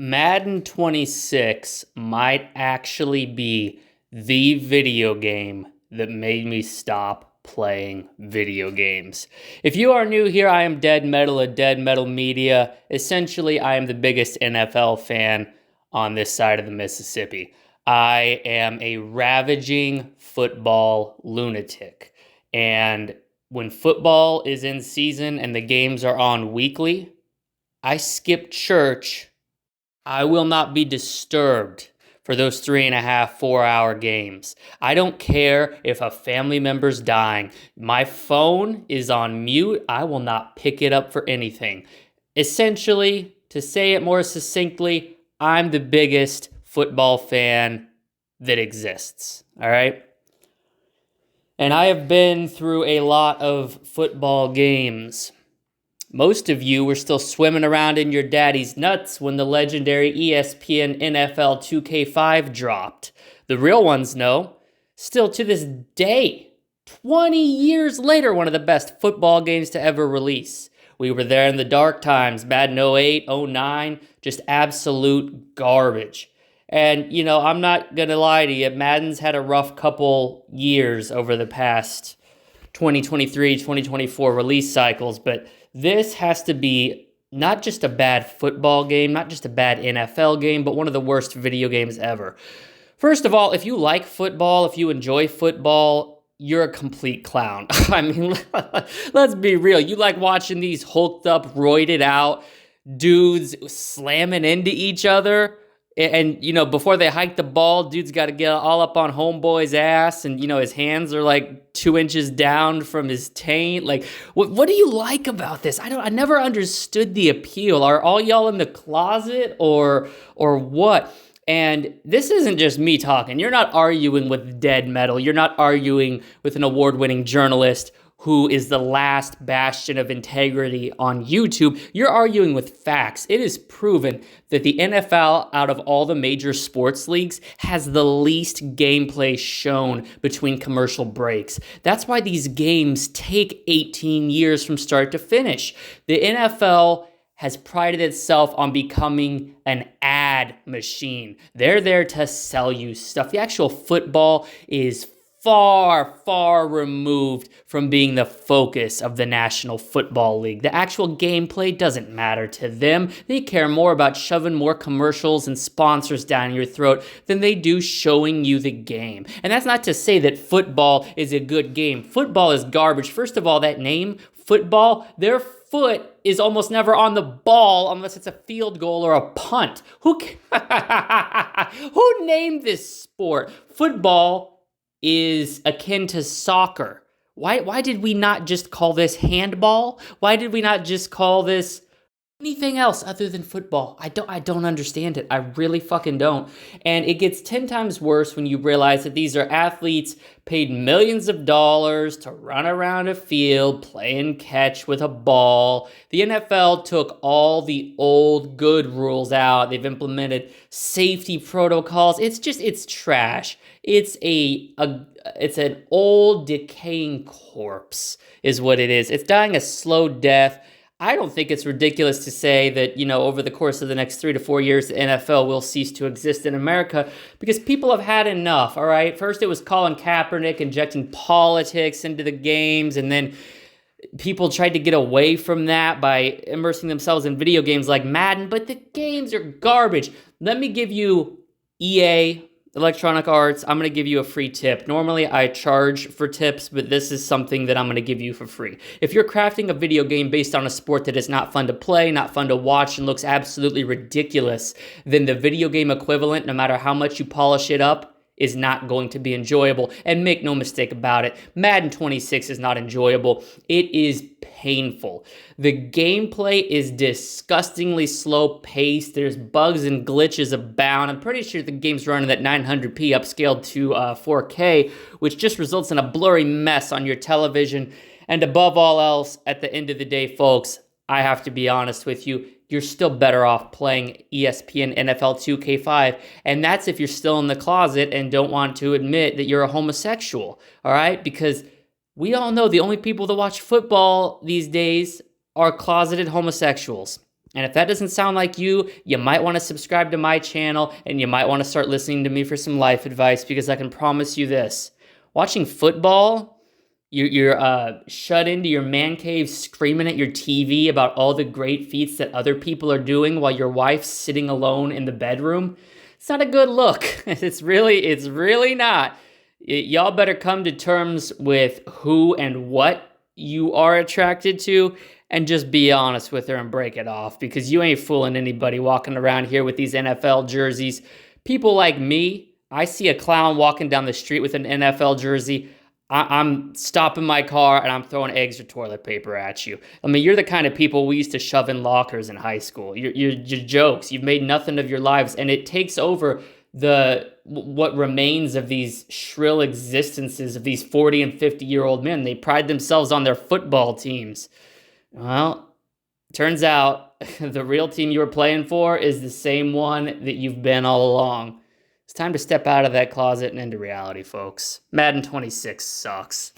Madden 26 might actually be the video game that made me stop playing video games. If you are new here, I am Dead Metal at Dead Metal Media. Essentially, I am the biggest NFL fan on this side of the Mississippi. I am a ravaging football lunatic. And when football is in season and the games are on weekly, I skip church. I will not be disturbed for those 3.5, 4 hour games. I don't care if a family member's dying. My phone is on mute. I will not pick it up for anything. Essentially, to say it more succinctly, I'm the biggest football fan that exists. All right? And I have been through a lot of football games. Most of you were still swimming around in your daddy's nuts when the legendary ESPN NFL 2K5 dropped. The real ones know. Still to this day, 20 years later, one of the best football games to ever release. We were there in the dark times, Madden 08, 09, just absolute garbage. And, I'm not going to lie to you, Madden's had a rough couple years over the past 2023, 2024 release cycles, but this has to be not just a bad football game, not just a bad NFL game, but one of the worst video games ever. First of all, if you like football, if you enjoy football, you're a complete clown. I mean, let's be real. You like watching these hulked up, roided out dudes slamming into each other. And, before they hike the ball, dude's got to get all up on homeboy's ass. And, his hands are like 2 inches down from his taint. Like, what do you like about this? I never understood the appeal. Are all y'all in the closet or what? And this isn't just me talking. You're not arguing with Dead Metal. You're not arguing with an award-winning journalist who is the last bastion of integrity on YouTube. You're arguing with facts. It is proven that the NFL, out of all the major sports leagues, has the least gameplay shown between commercial breaks. That's why these games take 18 years from start to finish. The NFL has prided itself on becoming an ad machine. They're there to sell you stuff. The actual football is far, far removed from being the focus of the National Football League. The actual gameplay doesn't matter to them. They care more about shoving more commercials and sponsors down your throat than they do showing you the game. And that's not to say that football is a good game. Football is garbage. First of all, that name, football, their foot is almost never on the ball unless it's a field goal or a punt. Who named this sport? Football is akin to soccer. Why did we not just call this handball? Why did we not just call this anything else other than football? I don't understand it. I really fucking don't. And it gets 10 times worse when you realize that these are athletes paid millions of dollars to run around a field, play and catch with a ball. The NFL took all the old good rules out. They've implemented safety protocols. It's trash. It's an old decaying corpse is what it is. It's dying a slow death. I don't think it's ridiculous to say that, over the course of the next 3 to 4 years, the NFL will cease to exist in America because people have had enough, all right? First, it was Colin Kaepernick injecting politics into the games, and then people tried to get away from that by immersing themselves in video games like Madden, but the games are garbage. Let me give you EA, Electronic Arts. I'm going to give you a free tip. Normally, I charge for tips, but this is something that I'm going to give you for free. If you're crafting a video game based on a sport that is not fun to play, not fun to watch, and looks absolutely ridiculous, then the video game equivalent, no matter how much you polish it up, is not going to be enjoyable. And make no mistake about it, Madden 26 is not enjoyable. It is painful. The gameplay is disgustingly slow paced. There's bugs and glitches abound. I'm pretty sure the game's running at 900p upscaled to 4K, which just results in a blurry mess on your television. And above all else, at the end of the day, folks, I have to be honest with you, you're still better off playing ESPN NFL 2K5. And that's if you're still in the closet and don't want to admit that you're a homosexual, all right? Because we all know the only people that watch football these days are closeted homosexuals. And if that doesn't sound like you, you might want to subscribe to my channel and you might want to start listening to me for some life advice, because I can promise you this. Watching football, you're shut into your man cave screaming at your TV about all the great feats that other people are doing while your wife's sitting alone in the bedroom. It's not a good look. It's really not. Y'all better come to terms with who and what you are attracted to and just be honest with her and break it off, because you ain't fooling anybody walking around here with these NFL jerseys. People like me, I see a clown walking down the street with an NFL jersey, I'm stopping my car and I'm throwing eggs or toilet paper at you. I mean, you're the kind of people we used to shove in lockers in high school. You're jokes. You've made nothing of your lives, and it takes over what remains of these shrill existences of these 40 and 50-year-old men. They pride themselves on their football teams. Well, turns out the real team you were playing for is the same one that you've been all along. It's time to step out of that closet and into reality, folks. Madden 26 sucks.